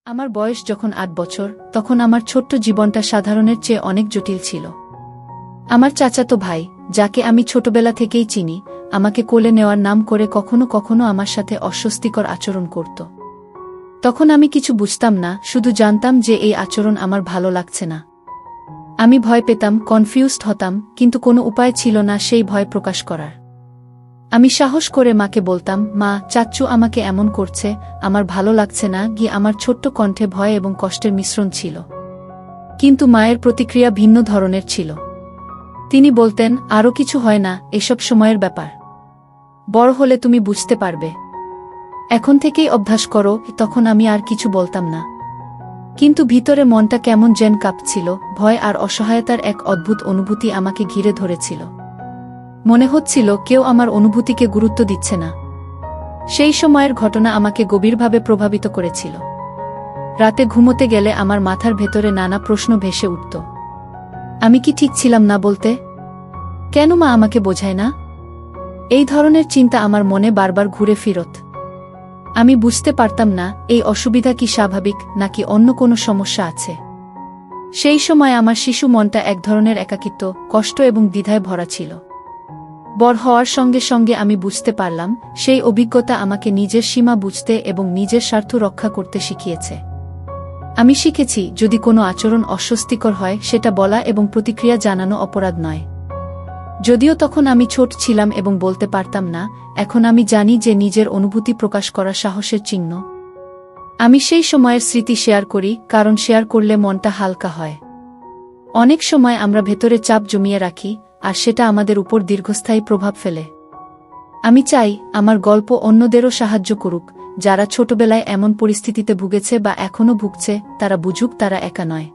আমার বয়স যখন ৮ বছর তখন আমার ছোট্ট জীবনটা সাধারণের চেয়ে অনেক জটিল ছিল। আমার চাচাতো ভাই, যাকে আমি ছোটবেলা থেকেই চিনি, আমাকে কোলে নেওয়ার নাম করে কখনো কখনো আমার সাথে অস্বস্তিকর আচরণ করত। তখন আমি কিছু বুঝতাম না, শুধু জানতাম যে এই আচরণ আমার ভালো লাগছে না। আমি ভয় পেতাম, কনফিউজড হতাম, কিন্তু কোনো উপায় ছিল না সেই ভয় প্রকাশ করার। আমি সাহস করে মাকে বলতাম, মা, চাচ্চু আমাকে এমন করছে, আমার ভালো লাগছে না। গিয়ে আমার ছোট্ট কণ্ঠে ভয় এবং কষ্টের মিশ্রণ ছিল। কিন্তু মায়ের প্রতিক্রিয়া ভিন্ন ধরনের ছিল। তিনি বলতেন, আরও কিছু হয় না, এসব সময়ের ব্যাপার। বড় হলে তুমি বুঝতে পারবে। এখন থেকেই অভ্যাস করো। তখন আমি আর কিছু বলতাম না। কিন্তু ভিতরে মনটা কেমন যেন কাঁপছিল, ভয় আর অসহায়তার এক অদ্ভুত অনুভূতি আমাকে ঘিরে ধরেছিল। মনে হচ্ছিল কেউ আমার অনুভূতিকে গুরুত্ব দিচ্ছে না। সেই সময়ের ঘটনা আমাকে গভীরভাবে প্রভাবিত করেছিল। রাতে ঘুমোতে গেলে আমার মাথার ভেতরে নানা প্রশ্ন ভেসে উঠত। আমি কি ঠিক ছিলাম না বলতে? কেন মা আমাকে বোঝায় না? এই ধরনের চিন্তা আমার মনে বারবার ঘুরে ফিরত। আমি বুঝতে পারতাম না এই অসুবিধা কি স্বাভাবিক নাকি অন্য কোনো সমস্যা আছে। সেই সময় আমার শিশু মনটা এক ধরনের একাকিত্ব, কষ্ট এবং দ্বিধায় ভরা ছিল। বড় হওয়ার সঙ্গে সঙ্গে আমি বুঝতে পারলাম, সেই অভিজ্ঞতা আমাকে নিজের সীমা বুঝতে এবং নিজের স্বার্থ রক্ষা করতে শিখিয়েছে। আমি শিখেছি, যদি কোনো আচরণ অস্বস্তিকর হয় সেটা বলা এবং প্রতিক্রিয়া জানানো অপরাধ নয়। যদিও তখন আমি ছোট ছিলাম এবং বলতে পারতাম না, এখন আমি জানি যে নিজের অনুভূতি প্রকাশ করা সাহসের চিহ্ন। আমি সেই সময়ের স্মৃতি শেয়ার করি, কারণ শেয়ার করলে মনটা হালকা হয়। অনেক সময় আমরা ভেতরে চাপ জমিয়ে রাখি, আর সেটা আমাদের উপর দীর্ঘস্থায়ী প্রভাব ফেলে। আমি চাই আমার গল্প অন্যদেরও সাহায্য করুক, যারা ছোটবেলায় এমন পরিস্থিতিতে ভুগেছে বা এখনও ভুগছে, তারা বুঝুক তারা একা নয়।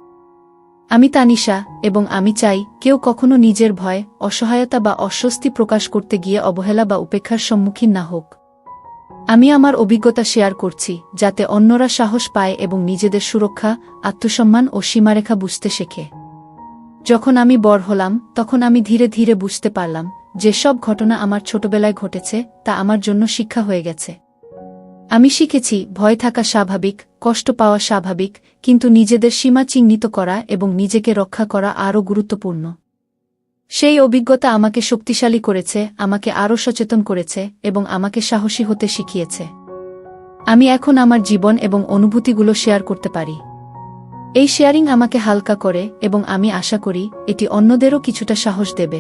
আমি তানিশা, এবং আমি চাই কেউ কখনো নিজের ভয়, অসহায়তা বা অস্বস্তি প্রকাশ করতে গিয়ে অবহেলা বা উপেক্ষার সম্মুখীন না হোক। আমি আমার অভিজ্ঞতা শেয়ার করছি, যাতে অন্যরা সাহস পায় এবং নিজেদের সুরক্ষা, আত্মসম্মান ও সীমারেখা বুঝতে শেখে। যখন আমি বড় হলাম, তখন আমি ধীরে ধীরে বুঝতে পারলাম, যে সব ঘটনা আমার ছোটবেলায় ঘটেছে তা আমার জন্য শিক্ষা হয়ে গেছে। আমি শিখেছি, ভয় থাকা স্বাভাবিক, কষ্ট পাওয়া স্বাভাবিক, কিন্তু নিজেদের সীমা চিহ্নিত করা এবং নিজেকে রক্ষা করা আরও গুরুত্বপূর্ণ। সেই অভিজ্ঞতা আমাকে শক্তিশালী করেছে, আমাকে আরও সচেতন করেছে এবং আমাকে সাহসী হতে শিখিয়েছে। আমি এখন আমার জীবন এবং অনুভূতিগুলো শেয়ার করতে পারি। এই শেয়ারিং আমাকে হালকা করে এবং আমি আশা করি এটি অন্যদেরও কিছুটা সাহস দেবে।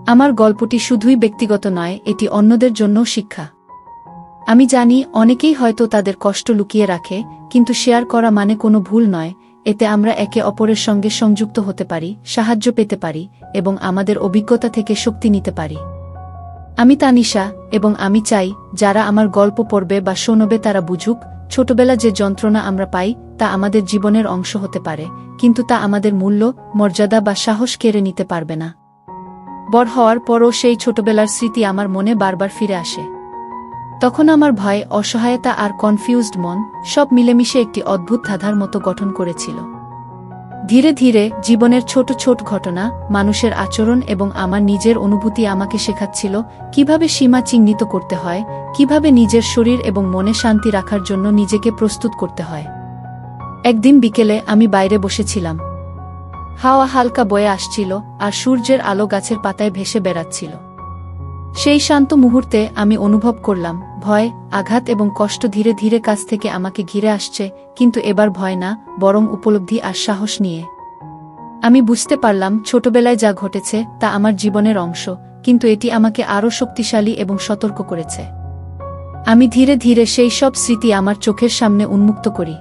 আমার গল্পটি শুধুই ব্যক্তিগত নয়, এটি অন্যদের জন্যও শিক্ষা। আমি জানি অনেকেই হয়তো তাদের কষ্ট লুকিয়ে রাখে, কিন্তু শেয়ার করা মানে কোনো ভুল নয়। এতে আমরা একে অপরের সঙ্গে সংযুক্ত হতে পারি, সাহায্য পেতে পারি এবং আমাদের অভিজ্ঞতা থেকে শক্তি নিতে পারি। আমি তানিশা, এবং আমি চাই যারা আমার গল্প পড়বে বা শোনবে তারা বুঝুক, ছোটবেলা যে যন্ত্রণা আমরা পাই তা আমাদের জীবনের অংশ হতে পারে, কিন্তু তা আমাদের মূল্য, মর্যাদা বা সাহস কেড়ে নিতে পারবে না। বড় হওয়ার পরও সেই ছোটবেলার স্মৃতি আমার মনে বারবার ফিরে আসে। তখন আমার ভয়, অসহায়তা আর কনফিউজড মন সব মিলেমিশে একটি অদ্ভুত ধাঁধার মতো গঠন করেছিল। ধীরে ধীরে জীবনের ছোট ছোট ঘটনা, মানুষের আচরণ এবং আমার নিজের অনুভূতি আমাকে শেখাচ্ছিল কিভাবে সীমা চিহ্নিত করতে হয়, কিভাবে নিজের শরীর এবং মনে শান্তি রাখার জন্য নিজেকে প্রস্তুত করতে হয়। একদিন বিকেলে আমি বাইরে বসেছিলাম। হাওয়া হালকা বয়ে আসছিল, আর সূর্যের আলো গাছের পাতায় ভেসে বেড়াচ্ছিল। সেই শান্ত মুহূর্তে আমি অনুভব করলাম, ভয়, আঘাত এবং কষ্ট ধীরে ধীরে কাছ থেকে আমাকে ঘিরে আসছে, কিন্তু এবার ভয় না, বরং উপলব্ধি আর সাহস নিয়ে। আমি বুঝতে পারলাম, ছোটবেলায় যা ঘটেছে তা আমার জীবনের অংশ, কিন্তু এটি আমাকে আরও শক্তিশালী এবং সতর্ক করেছে। আমি ধীরে ধীরে সেই সব স্মৃতি আমার চোখের সামনে উন্মুক্ত করি।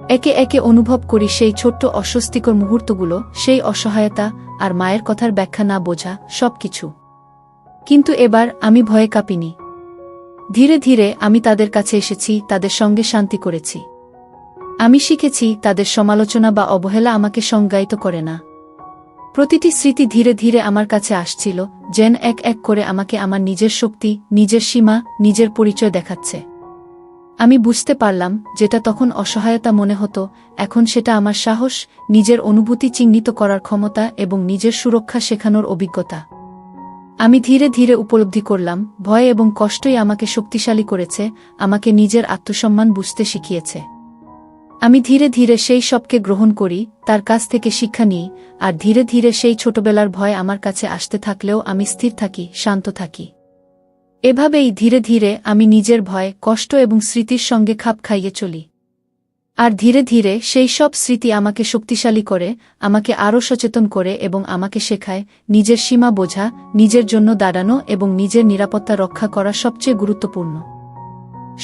একে একে অনুভব করি সেই ছোট্ট অস্বস্তিকর মুহূর্তগুলো, সেই অসহায়তা আর মায়ের কথার ব্যাখ্যা না বোঝা সবকিছু। কিন্তু এবার আমি ভয়ে কাঁপিনি। ধীরে ধীরে আমি তাদের কাছে এসেছি, তাদের সঙ্গে শান্তি করেছি। আমি শিখেছি, তাদের সমালোচনা বা অবহেলা আমাকে সংজ্ঞায়িত করে না। প্রতিটি স্মৃতি ধীরে ধীরে আমার কাছে আসছিল, যেন এক এক করে আমাকে আমার নিজের শক্তি, নিজের সীমা, নিজের পরিচয় দেখাচ্ছে। আমি বুঝতে পারলাম, যেটা তখন অসহায়তা মনে হতো, এখন সেটা আমার সাহস, নিজের অনুভূতি চিহ্নিত করার ক্ষমতা এবং নিজের সুরক্ষা শেখানোর অভিজ্ঞতা। আমি ধীরে ধীরে উপলব্ধি করলাম, ভয় এবং কষ্টই আমাকে শক্তিশালী করেছে, আমাকে নিজের আত্মসম্মান বুঝতে শিখিয়েছে। আমি ধীরে ধীরে সেই সবকে গ্রহণ করি, তার কাছ থেকে শিক্ষা নিই, আর ধীরে ধীরে সেই ছোটবেলার ভয় আমার কাছে আসতে থাকলেও আমি স্থির থাকি, শান্ত থাকি। এভাবেই ধীরে ধীরে আমি নিজের ভয়, কষ্ট এবং স্মৃতির সঙ্গে খাপ খাইয়ে চলি। আর ধীরে ধীরে সেই সব স্মৃতি আমাকে শক্তিশালী করে, আমাকে আরও সচেতন করে এবং আমাকে শেখায় নিজের সীমা বোঝা, নিজের জন্য দাঁড়ানো এবং নিজের নিরাপত্তা রক্ষা করা সবচেয়ে গুরুত্বপূর্ণ।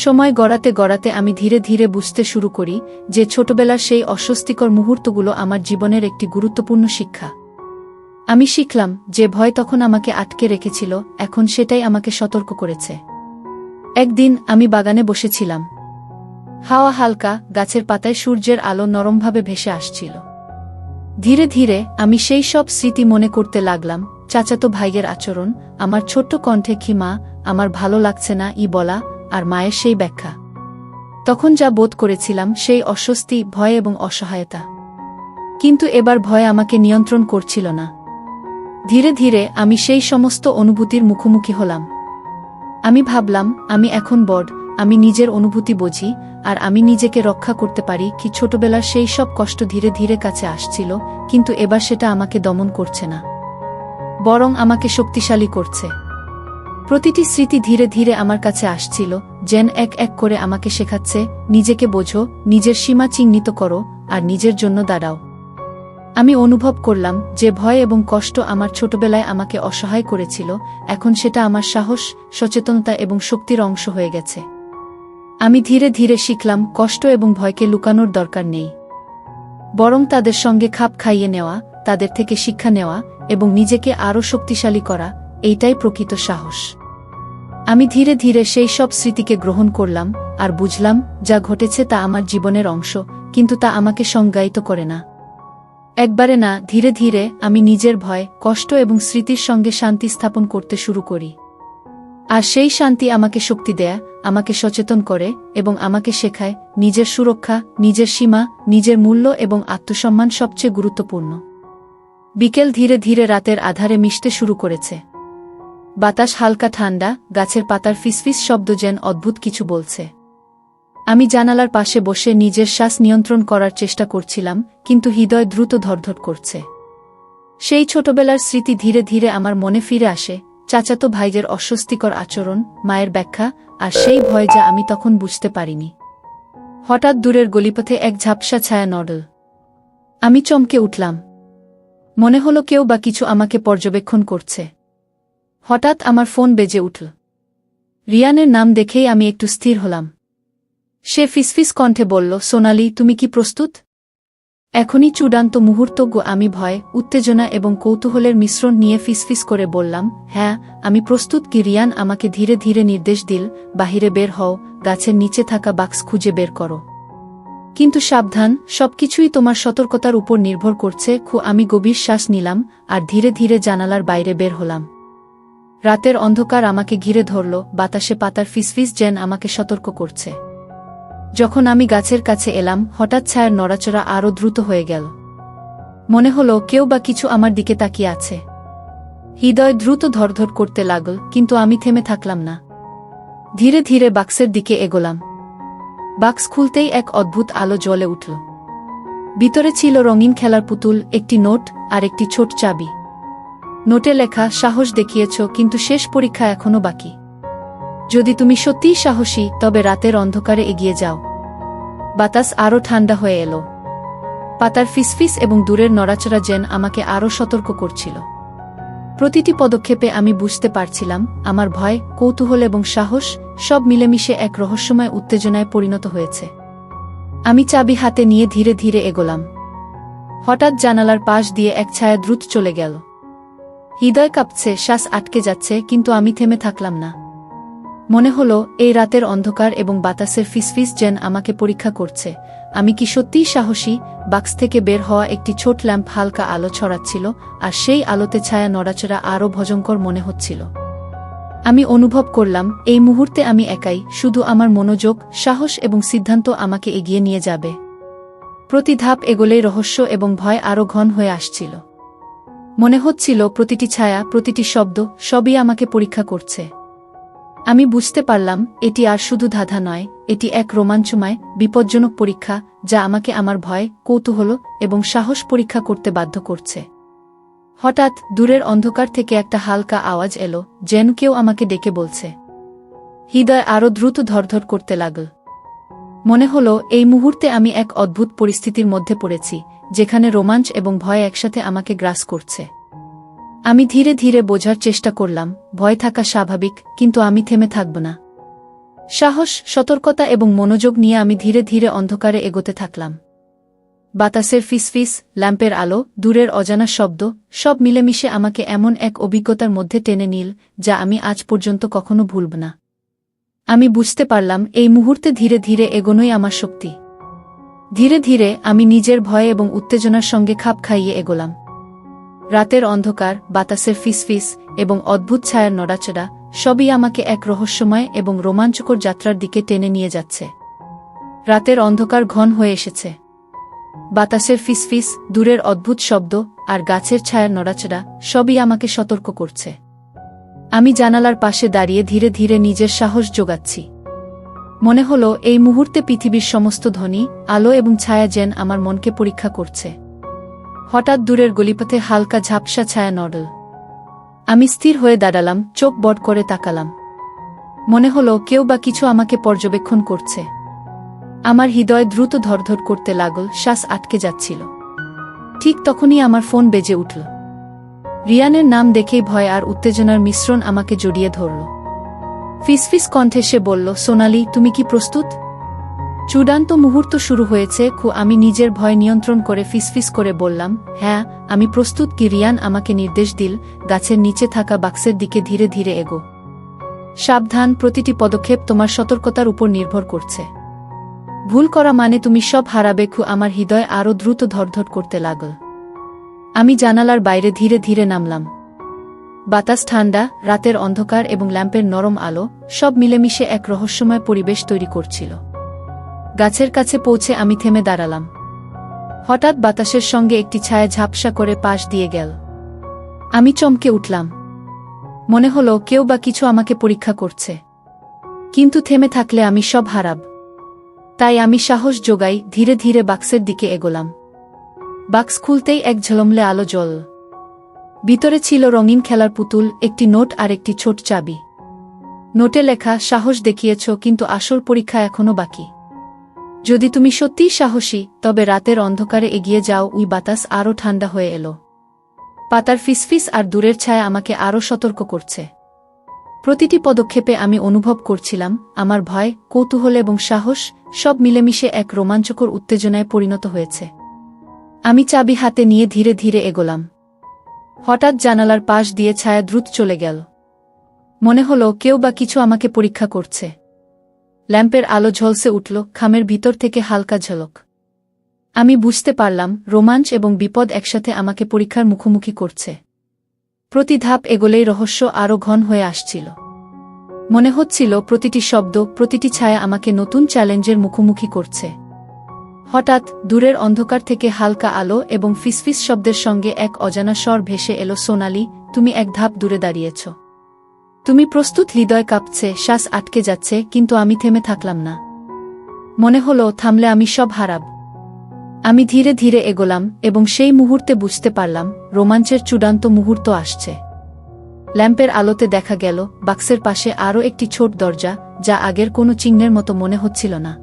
সময় গড়াতে গড়াতে আমি ধীরে ধীরে বুঝতে শুরু করি যে ছোটবেলার সেই অস্বস্তিকর মুহূর্তগুলো আমার জীবনের একটি গুরুত্বপূর্ণ শিক্ষা। আমি শিখলাম যে ভয় তখন আমাকে আটকে রেখেছিল, এখন সেটাই আমাকে সতর্ক করেছে। একদিন আমি বাগানে বসেছিলাম। হাওয়া হালকা, গাছের পাতায় সূর্যের আলো নরমভাবে ভেসে আসছিল। ধীরে ধীরে আমি সেই সব স্মৃতি মনে করতে লাগলাম, চাচাতো ভাইয়ের আচরণ, আমার ছোট্ট কণ্ঠে কি মা, আমার ভালো লাগছে না বলা, আর মায়ের সেই ব্যাখ্যা। তখন যা বোধ করেছিলাম সেই অস্বস্তি, ভয় এবং অসহায়তা। কিন্তু এবার ভয় আমাকে নিয়ন্ত্রণ করছিল না। ধীরে ধীরে আমি সেই সমস্ত অনুভূতির মুখোমুখি হলাম। আমি ভাবলাম, আমি এখন বড়, আমি নিজের অনুভূতি বুঝি, আর আমি নিজেকে রক্ষা করতে পারি। কি ছোটবেলার সেই সব কষ্ট ধীরে ধীরে কাছে আসছিল, কিন্তু এবার সেটা আমাকে দমন করছে না, বরং আমাকে শক্তিশালী করছে। প্রতিটি স্মৃতি ধীরে ধীরে আমার কাছে আসছিল, যেন এক এক করে আমাকে শেখাচ্ছে, নিজেকে বোঝো, নিজের সীমা চিহ্নিত করো, আর নিজের জন্য দাঁড়াও। আমি অনুভব করলাম যে ভয় এবং কষ্ট আমার ছোটবেলায় আমাকে অসহায় করেছিল, এখন সেটা আমার সাহস, সচেতনতা এবং শক্তির অংশ হয়ে গেছে। আমি ধীরে ধীরে শিখলাম কষ্ট এবং ভয়কে লুকানোর দরকার নেই, বরং তাদের সঙ্গে খাপ খাইয়ে নেওয়া, তাদের থেকে শিক্ষা নেওয়া এবং নিজেকে আরও শক্তিশালী করা, এইটাই প্রকৃত সাহস। আমি ধীরে ধীরে সেই সব স্মৃতিকে গ্রহণ করলাম আর বুঝলাম যা ঘটেছে তা আমার জীবনের অংশ, কিন্তু তা আমাকে সংজ্ঞায়িত করে না। একবারে না, ধীরে ধীরে আমি নিজের ভয়, কষ্ট এবং স্মৃতির সঙ্গে শান্তি স্থাপন করতে শুরু করি। আর সেই শান্তি আমাকে শক্তি দেয়, আমাকে সচেতন করে এবং আমাকে শেখায় নিজের সুরক্ষা, নিজের সীমা, নিজের মূল্য এবং আত্মসম্মান সবচেয়ে গুরুত্বপূর্ণ। বিকেল ধীরে ধীরে রাতের আধারে মিশতে শুরু করেছে। বাতাস হালকা ঠান্ডা, গাছের পাতার ফিসফিস শব্দ যেন অদ্ভুত কিছু বলছে। আমি জানালার পাশে বসে নিজের শ্বাস নিয়ন্ত্রণ করার চেষ্টা করছিলাম, কিন্তু হৃদয় দ্রুত ধড়ধড় করছে। সেই ছোটবেলার স্মৃতি ধীরে ধীরে আমার মনে ফিরে আসে, চাচাতো ভাইয়ের অস্বস্তিকর আচরণ, মায়ের ব্যাখ্যা, আর সেই ভয় যা আমি তখন বুঝতে পারিনি। হঠাৎ দূরের গলিপথে এক ঝাপসা ছায়া নড়ল। আমি চমকে উঠলাম। মনে হলো কেউ বা কিছু আমাকে পর্যবেক্ষণ করছে। হঠাৎ আমার ফোন বেজে উঠল। রিয়ানের নাম দেখেই আমি একটু স্থির হলাম। সে ফিসফিস কণ্ঠে বলল, সোনালি, তুমি কি প্রস্তুত? এখনই চূড়ান্ত মুহূর্ত গো। আমি ভয়, উত্তেজনা এবং কৌতূহলের মিশ্রণ নিয়ে ফিসফিস করে বললাম, হ্যাঁ, আমি প্রস্তুত। কি? রিয়ান আমাকে ধীরে ধীরে নির্দেশ দিল, বাহিরে বের হও, গাছের নিচে থাকা বাক্স খুঁজে বের করো। কিন্তু সাবধান, সবকিছুই তোমার সতর্কতার উপর নির্ভর করছে। আমি গভীর শ্বাস নিলাম আর ধীরে ধীরে জানালার বাইরে বের হলাম। রাতের অন্ধকার আমাকে ঘিরে ধরল, বাতাসে পাতার ফিসফিস যেন আমাকে সতর্ক করছে। যখন আমি গাছের কাছে এলাম, হঠাৎ ছায়ার নড়াচড়া আরও দ্রুত হয়ে গেল। মনে হলো কেউ বা কিছু আমার দিকে তাকিয়ে আছে। হৃদয় দ্রুত ধড়ধড় করতে লাগল, কিন্তু আমি থেমে থাকলাম না। ধীরে ধীরে বাক্সের দিকে এগোলাম। বাক্স খুলতেই এক অদ্ভুত আলো জ্বলে উঠল। ভিতরে ছিল রঙিন খেলার পুতুল, একটি নোট আর একটি ছোট চাবি। নোটে লেখা, সাহস দেখিয়েছ, কিন্তু শেষ পরীক্ষা এখনো বাকি। যদি তুমি সত্যিই সাহসী, তবে রাতের অন্ধকারে এগিয়ে যাও। বাতাস আরও ঠান্ডা হয়ে এলো। পাতার ফিসফিস এবং দূরের নড়াচড়া যেন আমাকে আরও সতর্ক করছিল। প্রতিটি পদক্ষেপে আমি বুঝতে পারছিলাম আমার ভয়, কৌতূহল এবং সাহস সব মিলেমিশে এক রহস্যময় উত্তেজনায় পরিণত হয়েছে। আমি চাবি হাতে নিয়ে ধীরে ধীরে এগোলাম। হঠাৎ জানালার পাশ দিয়ে এক ছায়া দ্রুত চলে গেল। হৃদয় কাঁপছে, শ্বাস আটকে যাচ্ছে, কিন্তু আমি থেমে থাকলাম না। মনে হলো এই রাতের অন্ধকার এবং বাতাসের ফিসফিস যেন আমাকে পরীক্ষা করছে, আমি কি সত্যিই সাহসী। বাক্স থেকে বের হওয়া একটি ছোট ল্যাম্প হালকা আলো ছড়াচ্ছিল, আর সেই আলোতে ছায়া নড়াচড়া আরও ভয়ঙ্কর মনে হচ্ছিল। আমি অনুভব করলাম এই মুহূর্তে আমি একাই, শুধু আমার মনোযোগ, সাহস এবং সিদ্ধান্ত আমাকে এগিয়ে নিয়ে যাবে। প্রতি ধাপ এগোলেই রহস্য এবং ভয় আরও ঘন হয়ে আসছিল। মনে হচ্ছিল প্রতিটি ছায়া, প্রতিটি শব্দ, সবই আমাকে পরীক্ষা করছে। আমি বুঝতে পারলাম এটি আর শুধু ধাঁধা নয়, এটি এক রোমাঞ্চময় বিপজ্জনক পরীক্ষা যা আমাকে আমার ভয়, কৌতূহল এবং সাহস পরীক্ষা করতে বাধ্য করছে। হঠাৎ দূরের অন্ধকার থেকে একটা হালকা আওয়াজ এলো, যেন কেউ আমাকে ডেকে বলছে। হৃদয় আরও দ্রুত ধড়ধড় করতে লাগল। মনে হলো এই মুহূর্তে আমি এক অদ্ভুত পরিস্থিতির মধ্যে পড়েছি, যেখানে রোমাঞ্চ এবং ভয় একসাথে আমাকে গ্রাস করছে। আমি ধীরে ধীরে বোঝার চেষ্টা করলাম, ভয় থাকা স্বাভাবিক, কিন্তু আমি থেমে থাকব না। সাহস, সতর্কতা এবং মনোযোগ নিয়ে আমি ধীরে ধীরে অন্ধকারে এগোতে থাকলাম। বাতাসের ফিসফিস, ল্যাম্পের আলো, দূরের অজানা শব্দ, সব মিলেমিশে আমাকে এমন এক অভিজ্ঞতার মধ্যে টেনে নিল যা আমি আজ পর্যন্ত কখনো ভুলব না। আমি বুঝতে পারলাম এই মুহূর্তে ধীরে ধীরে এগোনোই আমার শক্তি। ধীরে ধীরে আমি নিজের ভয় এবং উত্তেজনার সঙ্গে খাপ খাইয়ে এগোলাম। রাতের অন্ধকার, বাতাসের ফিসফিস এবং অদ্ভুত ছায়ার নড়াচড়া সবই আমাকে এক রহস্যময় এবং রোমাঞ্চকর যাত্রার দিকে টেনে নিয়ে যাচ্ছে। রাতের অন্ধকার ঘন হয়ে এসেছে। বাতাসের ফিসফিস, দূরের অদ্ভুত শব্দ আর গাছের ছায়ার নড়াচড়া সবই আমাকে সতর্ক করছে। আমি জানালার পাশে দাঁড়িয়ে ধীরে ধীরে নিজের সাহস জোগাচ্ছি। মনে হলো এই মুহূর্তে পৃথিবীর সমস্ত ধ্বনি, আলো এবং ছায়া যেন আমার মনকে পরীক্ষা করছে। হঠাৎ দূরের গলিপথে হালকা ঝাপসা ছায়া নড়ল। আমি স্থির হয়ে দাঁড়ালাম, চোখ বড় করে তাকালাম। মনে হলো কেউ বা কিছু আমাকে পর্যবেক্ষণ করছে। আমার হৃদয় দ্রুত ধড়ধড় করতে লাগল, শ্বাস আটকে যাচ্ছিল। ঠিক তখনই আমার ফোন বেজে উঠল। রিয়ানের নাম দেখেই ভয় আর উত্তেজনার মিশ্রণ আমাকে জড়িয়ে ধরল। ফিসফিস কণ্ঠে সে বলল, সোনালি, তুমি কি প্রস্তুত? চূড়ান্ত মুহূর্ত শুরু হয়েছে। আমি নিজের ভয় নিয়ন্ত্রণ করে ফিসফিস করে বললাম, হ্যাঁ, আমি প্রস্তুত। কি? রিয়ান আমাকে নির্দেশ দিল, গাছের নিচে থাকা বাক্সের দিকে ধীরে ধীরে এগো। সাবধান, প্রতিটি পদক্ষেপ তোমার সতর্কতার উপর নির্ভর করছে। ভুল করা মানে তুমি সব হারাবে। আমার হৃদয় আরও দ্রুত ধড়ধড় করতে লাগল। আমি জানালার বাইরে ধীরে ধীরে নামলাম। বাতাস ঠান্ডা, রাতের অন্ধকার এবং ল্যাম্পের নরম আলো সব মিলেমিশে এক রহস্যময় পরিবেশ তৈরি করছিল। গাছের কাছে পৌঁছে আমি থেমে দাঁড়ালাম। হঠাৎ বাতাসের সঙ্গে একটি ছায়া ঝাপসা করে পাশ দিয়ে গেল। আমি চমকে উঠলাম। মনে হলো কেউ বা কিছু আমাকে পরীক্ষা করছে। কিন্তু থেমে থাকলে আমি সব হারাব। তাই আমি সাহস জোগাই, ধীরে ধীরে বাক্সের দিকে এগোলাম। বাক্স খুলতেই এক ঝলমলে আলো জ্বলল। ভিতরে ছিল রঙিন খেলার পুতুল, একটি নোট আর একটি ছোট চাবি। নোটে লেখা, সাহস দেখিয়েছ, কিন্তু আসল পরীক্ষা এখনো বাকি। যদি তুমি সত্যিই সাহসী, তবে রাতের অন্ধকারে এগিয়ে যাও। ওই বাতাস আরও ঠান্ডা হয়ে এলো। পাতার ফিসফিস আর দূরের ছায়া আমাকে আরও সতর্ক করছে। প্রতিটি পদক্ষেপে আমি অনুভব করছিলাম আমার ভয়, কৌতূহল এবং সাহস সব মিলেমিশে এক রোমাঞ্চকর উত্তেজনায় পরিণত হয়েছে। আমি চাবি হাতে নিয়ে ধীরে ধীরে এগোলাম। হঠাৎ জানালার পাশ দিয়ে ছায়া দ্রুত চলে গেল। মনে হলো কেউ বা কিছু আমাকে পরীক্ষা করছে। ল্যাম্পের আলো ঝলসে উঠল, খামের ভিতর থেকে হালকা ঝলক। আমি বুঝতে পারলাম রোমাঞ্চ এবং বিপদ একসাথে আমাকে পরীক্ষার মুখোমুখি করছে। প্রতি ধাপ এগোলেই রহস্য আরও ঘন হয়ে আসছিল। মনে হচ্ছিল প্রতিটি শব্দ, প্রতিটি ছায়া আমাকে নতুন চ্যালেঞ্জের মুখোমুখি করছে। হঠাৎ দূরের অন্ধকার থেকে হালকা আলো এবং ফিসফিস শব্দের সঙ্গে এক অজানা স্বর ভেসে এলো, সোনালি, তুমি এক ধাপ দূরে দাঁড়িয়েছ। তুমি প্রস্তুত? হৃদয় কাঁপছে, শ্বাস আটকে যাচ্ছে, কিন্তু আমি থেমে থাকলাম না। মনে হলো থামলে আমি সব হারাব। আমি ধীরে ধীরে এগোলাম এবং সেই মুহূর্তে বুঝতে পারলাম রোমাঞ্চের চূড়ান্ত মুহূর্ত আসছে। ল্যাম্পের আলোতে দেখা গেল বাক্সের পাশে আরও একটি ছোট দরজা, যা আগের কোনো চিহ্নের মতো মনে হচ্ছিল না।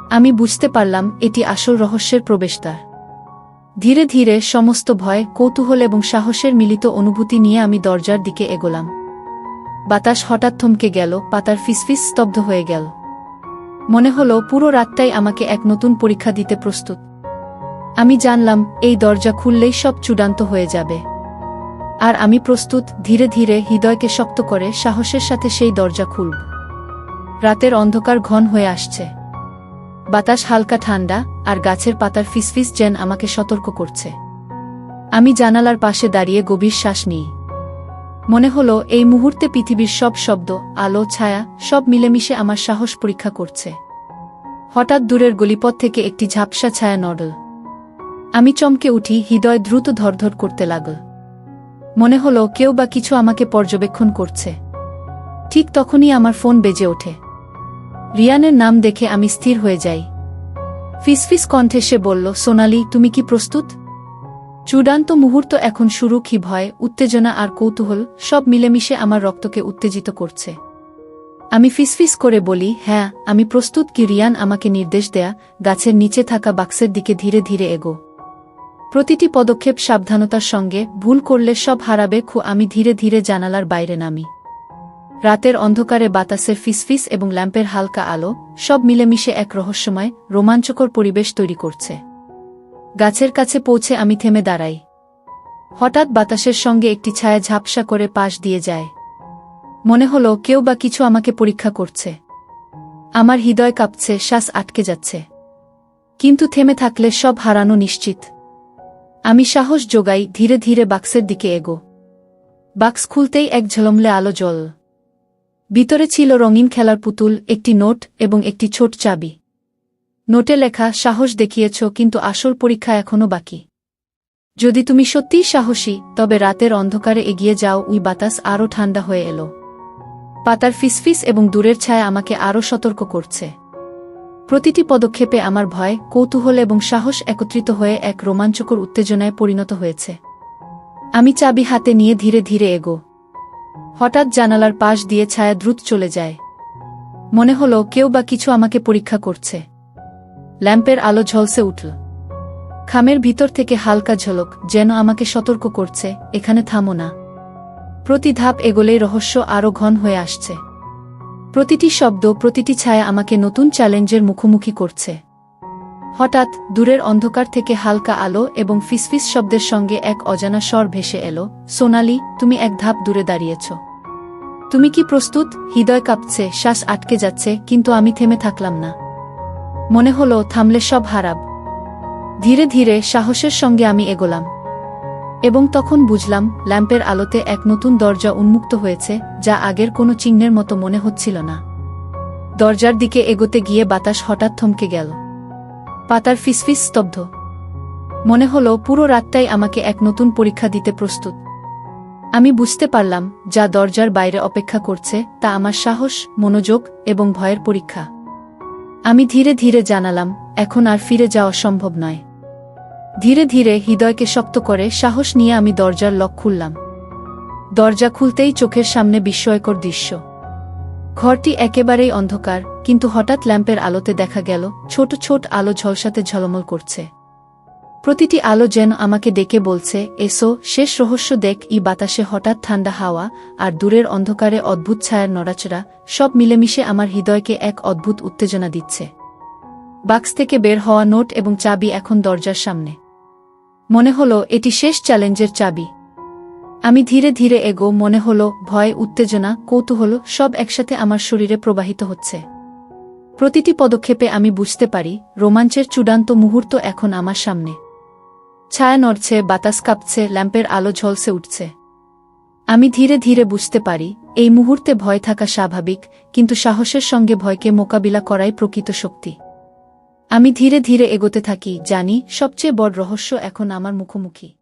আমি বুঝতে পারলাম এটি আসল রহস্যের প্রবেশদ্বার। ধীরে ধীরে সমস্ত ভয়, কৌতূহল এবং সাহসের মিলিত অনুভূতি নিয়ে আমি দরজার দিকে এগোলাম। বাতাস হঠাৎ থমকে গেল, পাতার ফিসফিস স্তব্ধ হয়ে গেল। মনে হলো পুরো রাতটাই আমাকে এক নতুন পরীক্ষা দিতে প্রস্তুত। আমি জানলাম এই দরজা খুললেই সব চূড়ান্ত হয়ে যাবে। আর আমি প্রস্তুত। ধীরে ধীরে হৃদয়কে শক্ত করে সাহসের সাথে সেই দরজা খুলব। রাতের অন্ধকার ঘন হয়ে আসছে। বাতাস হালকা ঠান্ডা, আর গাছের পাতার ফিসফিস যেন আমাকে সতর্ক করছে। আমি জানালার পাশে দাঁড়িয়ে গভীর শ্বাস নিই। মনে হলো এই মুহূর্তে পৃথিবীর সব শব্দ, আলো, ছায়া সব মিলেমিশে আমার সাহস পরীক্ষা করছে। হঠাৎ দূরের গলিপথ থেকে একটি ঝাপসা ছায়া নড়ল। আমি চমকে উঠি, হৃদয় দ্রুত ধড়ধড় করতে লাগল। মনে হলো কেউ বা কিছু আমাকে পর্যবেক্ষণ করছে। ঠিক তখনই আমার ফোন বেজে ওঠে। রিয়ানের নাম দেখে আমি স্থির হয়ে যাই। ফিসফিস কণ্ঠে সে বলল, সোনালি, তুমি কি প্রস্তুত? চূড়ান্ত মুহূর্ত এখন শুরু। কি ভয়, উত্তেজনা আর কৌতূহল সব মিলেমিশে আমার রক্তকে উত্তেজিত করছে। আমি ফিসফিস করে বলি, হ্যাঁ, আমি প্রস্তুত। কি রিয়ান আমাকে নির্দেশ দেয়া, গাছের নিচে থাকা বাক্সের দিকে ধীরে ধীরে এগো। প্রতিটি পদক্ষেপ সাবধানতার সঙ্গে, ভুল করলে সব হারাবে। আমি ধীরে ধীরে জানালার বাইরে নামি। রাতের অন্ধকারে বাতাসের ফিসফিস এবং ল্যাম্পের হালকা আলো সব মিলেমিশে এক রহস্যময়, রোমাঞ্চকর পরিবেশ তৈরি করছে। গাছের কাছে পৌঁছে আমি থেমে দাঁড়াই। হঠাৎ বাতাসের সঙ্গে একটি ছায়া ঝাপসা করে পাশ দিয়ে যায়। মনে হলো কেউ বা কিছু আমাকে পরীক্ষা করছে। আমার হৃদয় কাঁপছে, শ্বাস আটকে যাচ্ছে। কিন্তু থেমে থাকলে সব হারানো নিশ্চিত। আমি সাহস জোগাই, ধীরে ধীরে বাক্সের দিকে এগো। বাক্স খুলতেই এক ঝলমলে আলো জ্বল। ভিতরে ছিল রঙিন খেলার পুতুল, একটি নোট এবং একটি ছোট চাবি। নোটে লেখা, সাহস দেখিয়েছ, কিন্তু আসল পরীক্ষা এখনো বাকি। যদি তুমি সত্যিই সাহসী, তবে রাতের অন্ধকারে এগিয়ে যাও। ওই বাতাস আরও ঠান্ডা হয়ে এলো। পাতার ফিসফিস এবং দূরের ছায়া আমাকে আরও সতর্ক করছে। প্রতিটি পদক্ষেপে আমার ভয়, কৌতূহল এবং সাহস একত্রিত হয়ে এক রোমাঞ্চকর উত্তেজনায় পরিণত হয়েছে। আমি চাবি হাতে নিয়ে ধীরে ধীরে এগো। হঠাৎ জানালার পাশ দিয়ে ছায়া দ্রুত চলে যায়। মনে হলো কেউ বা কিছু আমাকে পরীক্ষা করছে। ল্যাম্পের আলো ঝলসে উঠল। খামের ভিতর থেকে হালকা ঝলক, যেন আমাকে সতর্ক করছে, এখানে থামো না। প্রতি ধাপ এগোলেই রহস্য আরও ঘন হয়ে আসছে। প্রতিটি শব্দ, প্রতিটি ছায়া আমাকে নতুন চ্যালেঞ্জের মুখোমুখি করছে। হঠাৎ দূরের অন্ধকার থেকে হালকা আলো এবং ফিসফিস শব্দের সঙ্গে এক অজানা স্বর ভেসে এলো, সোনালি, তুমি এক ধাপ দূরে দাঁড়িয়েছ। তুমি কি প্রস্তুত? হৃদয় কাঁপছে, শ্বাস আটকে যাচ্ছে, কিন্তু আমি থেমে থাকলাম না। মনে হলো থামলে সব হারাব। ধীরে ধীরে সাহসের সঙ্গে আমি এগোলাম। এবং তখন বুঝলাম, ল্যাম্পের আলোতে এক নতুন দরজা উন্মুক্ত হয়েছে, যা আগের কোনো চিহ্নের মতো মনে হচ্ছিল না। দরজার দিকে এগোতে গিয়ে বাতাস হঠাৎ থমকে গেল। পাতার ফিসফিস স্তব্ধ। মনে হলো পুরো রাতটাই আমাকে এক নতুন পরীক্ষা দিতে প্রস্তুত। আমি বুঝতে পারলাম, যা দরজার বাইরে অপেক্ষা করছে তা আমার সাহস, মনোযোগ এবং ভয়ের পরীক্ষা। আমি ধীরে ধীরে জানালাম, এখন আর ফিরে যাওয়া সম্ভব নয়। ধীরে ধীরে হৃদয়কে শক্ত করে সাহস নিয়ে আমি দরজার লক খুললাম। দরজা খুলতেই চোখের সামনে বিস্ময়কর দৃশ্য। ঘরটি একেবারেই অন্ধকার, কিন্তু হঠাৎ ল্যাম্পের আলোতে দেখা গেল ছোট ছোট আলো ঝলসাতে ঝলমল করছে। প্রতিটি আলো যেন আমাকে ডেকে বলছে, এসো, শেষ রহস্য দেখ। ই বাতাসে হঠাৎ ঠান্ডা হাওয়া আর দূরের অন্ধকারে অদ্ভুত ছায়ার নড়াচড়া সব মিলেমিশে আমার হৃদয়কে এক অদ্ভুত উত্তেজনা দিচ্ছে। বাক্স থেকে বের হওয়া নোট এবং চাবি এখন দরজার সামনে। মনে হলো এটি শেষ চ্যালেঞ্জের চাবি। আমি ধীরে ধীরে এগো। মনে হলো ভয়, উত্তেজনা, কৌতূহল সব একসাথে আমার শরীরে প্রবাহিত হচ্ছে। প্রতিটি পদক্ষেপে আমি বুঝতে পারি, রোমাঞ্চের চূড়ান্ত মুহূর্ত এখন আমার সামনে। ছায়া নড়ছে, বাতাস কাঁপছে, ল্যাম্পের আলো ঝলসে উঠছে। আমি ধীরে ধীরে বুঝতে পারি, এই মুহূর্তে ভয় থাকা স্বাভাবিক, কিন্তু সাহসের সঙ্গে ভয়কে মোকাবিলা করাই প্রকৃত শক্তি। আমি ধীরে ধীরে এগোতে থাকি, জানি সবচেয়ে বড় রহস্য এখন আমার মুখোমুখি।